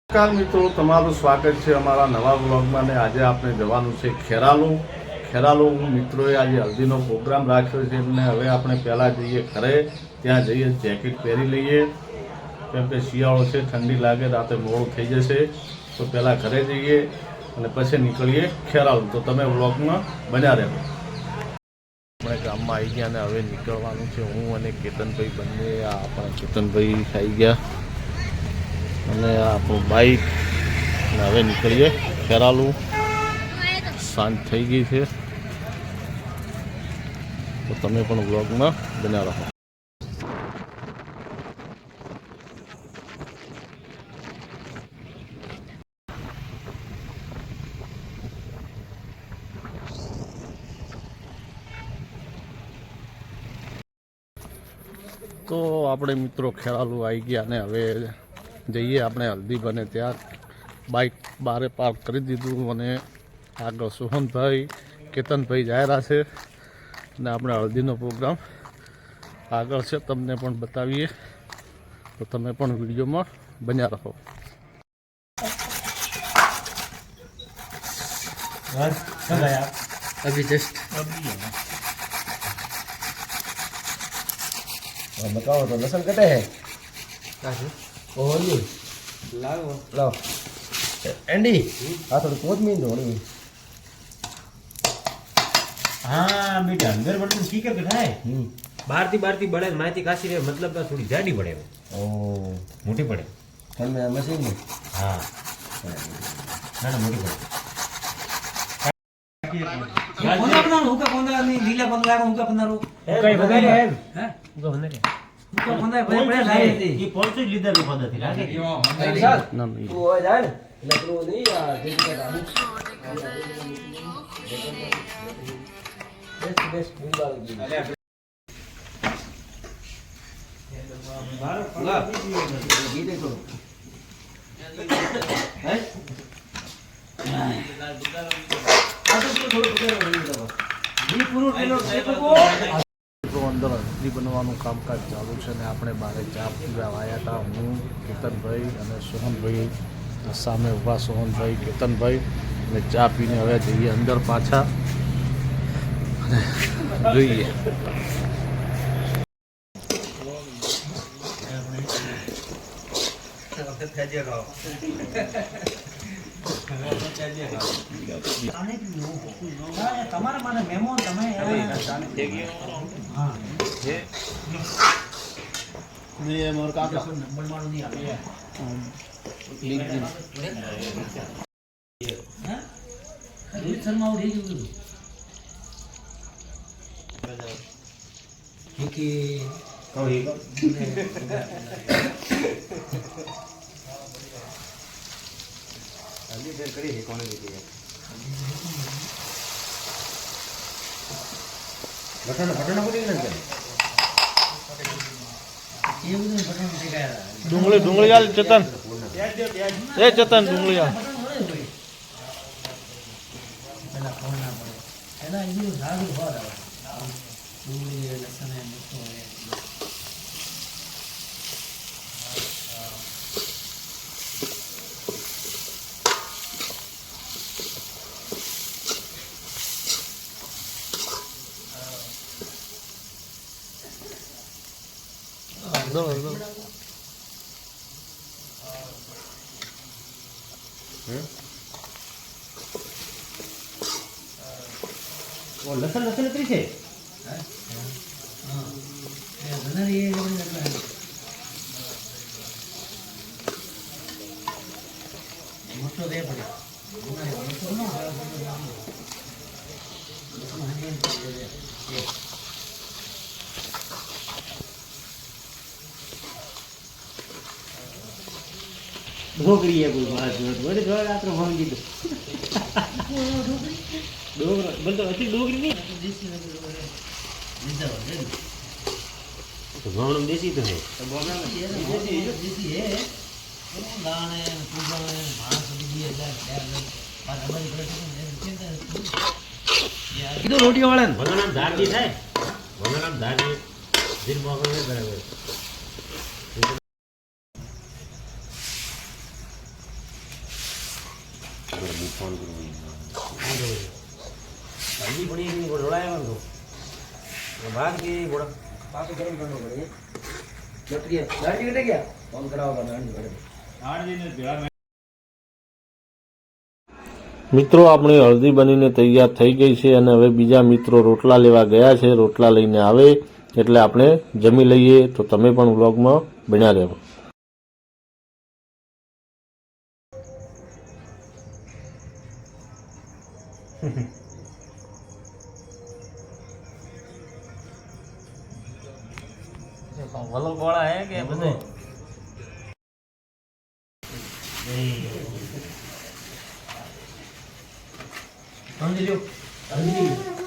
નમસ્કાર મિત્રો, તમારું સ્વાગત છે અમારા નવા વ્લોગમાં. ને આજે આપણે જવાનું છે ખેરાલુ. મિત્રોએ આજે હલ્દીનો પ્રોગ્રામ રાખ્યો છે અને હવે આપણે પહેલાં જઈએ ઘરે. ત્યાં જઈએ, જેકેટ પહેરી લઈએ કેમ કે શિયાળો છે, ઠંડી લાગે, રાતે મોડું થઈ જશે. તો પહેલાં ઘરે જઈએ અને પછી નીકળીએ ખેરાલુ. તો તમે વ્લોગમાં બન્યા રહેજો. આપણે ગામમાં આવી ગયા અને હવે નીકળવાનું છે. હું અને કેતનભાઈ બંને, આપણા કેતનભાઈ આવી ગયા અને આપણું બાઈક. અને હવે નીકળીએ ખેરાલુ. સાંજ થઈ ગઈ છે તો તમે પણ વ્લોગમાં બન્યા રહો. તો આપણે મિત્રો ખેરાલુ આવી ગયા અને હવે જઈએ આપણે હલ્દી બને ત્યાં. બાઇક બારે પાર્ક કરી દીધું અને આગળ સોહનભાઈ, કેતનભાઈ જાહેરા છે અને આપણે હલ્દીનો પ્રોગ્રામ આગળ છે, તમને પણ બતાવીએ. તો તમે પણ વિડીયોમાં બન્યા રહો. अभी जस्ट बताओ तो लसन कटे है ओली लाओ एंडी हाँ थोड़ी पोत में धोनी. हाँ बेटा अंदर बटन ठीक है बैठा है बाहर थी बड़े माहिती काशी रे मतलब थोड़ी जाडी पड़े ओ मोटी पड़े तने मशीन में हाँ ना मोटी पड़े અંદર હલ્દી બનવાનું કામકાજ ચાલુ છે ને આપણે બહાર ચા પીવા આવ્યા હતા. હું, કેતનભાઈ અને સોહનભાઈ. સામે ઊભા સોહનભાઈ, કેતનભાઈ અને ચા પીને હવે જઈએ અંદર પાછા અને જોઈએ. તમારા માટે મેમો તમે ડુંગળી આલ ચેતન, એ ચેતન ડુંગળી આલ. લસણ લસણ છે મોટો દે પડે ઢોકરી એ કોઈ વાત જોડે જોડે આપણે હોમ દીધું ડોગર બોલતો હતી ડોગરી નહીં तो गाँव में देसी तो है तो गाँव में देसी है दाने पूजा में मांस भी है पर हमारी किधर रोटी वाला भला नाम दार की है भला नाम दार की दिन मौका में बराबर હલ્દી પડી ગઈ ઢોળાયા તો ભાગ કે ગોળા પાછું ગરમ કરવો પડે લકડીએ દાડી કટે ગયા ફોન કરાવો તમે આડી મિત્રો આપણી હળદી બનીને તૈયાર થઈ ગઈ છે અને હવે બીજા મિત્રો રોટલા લેવા ગયા છે. રોટલા લઈને આવે એટલે આપણે જમી લઈએ. તો તમે પણ વ્લોગમાં બન્યા રહેજો. વલો ગોળા હે કે બધે સમજી લ્યો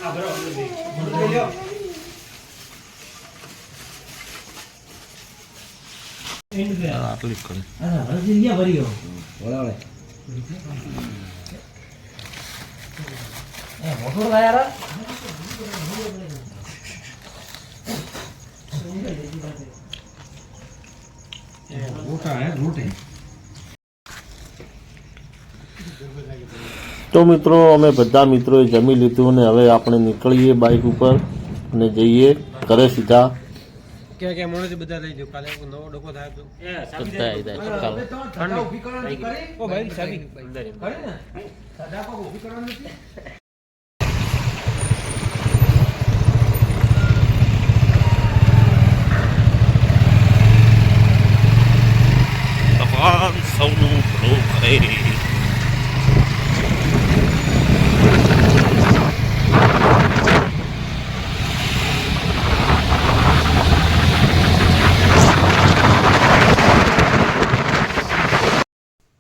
આ બરાબર લ્યો આટલી જ કરી. હળદી ક્યાં ભરી ગયો વળાવળે એ મોટો લાયા રા તો મિત્રો અમે બધા મિત્રોએ જમી લીધું અને હવે આપણે નીકળીએ બાઇક ઉપર અને જઈએ ઘરે સીધા. કે મોણેથી બધા લઈ જાવ કાલે નવો ડોકો થાય તો ઓ ભાઈ સાબી કરી ને સાદા કો ઊભી કરવાનું નથી. ભગવાન સૌનું ભલું કરે.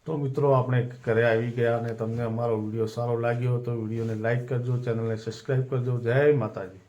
તો મિત્રો આપણે ઘરે આવી ગયા અને તમને અમારો વિડીયો સારો લાગ્યો તો વિડીયોને લાઈક કરજો, ચેનલને સબસ્ક્રાઈબ કરજો. જય માતાજી.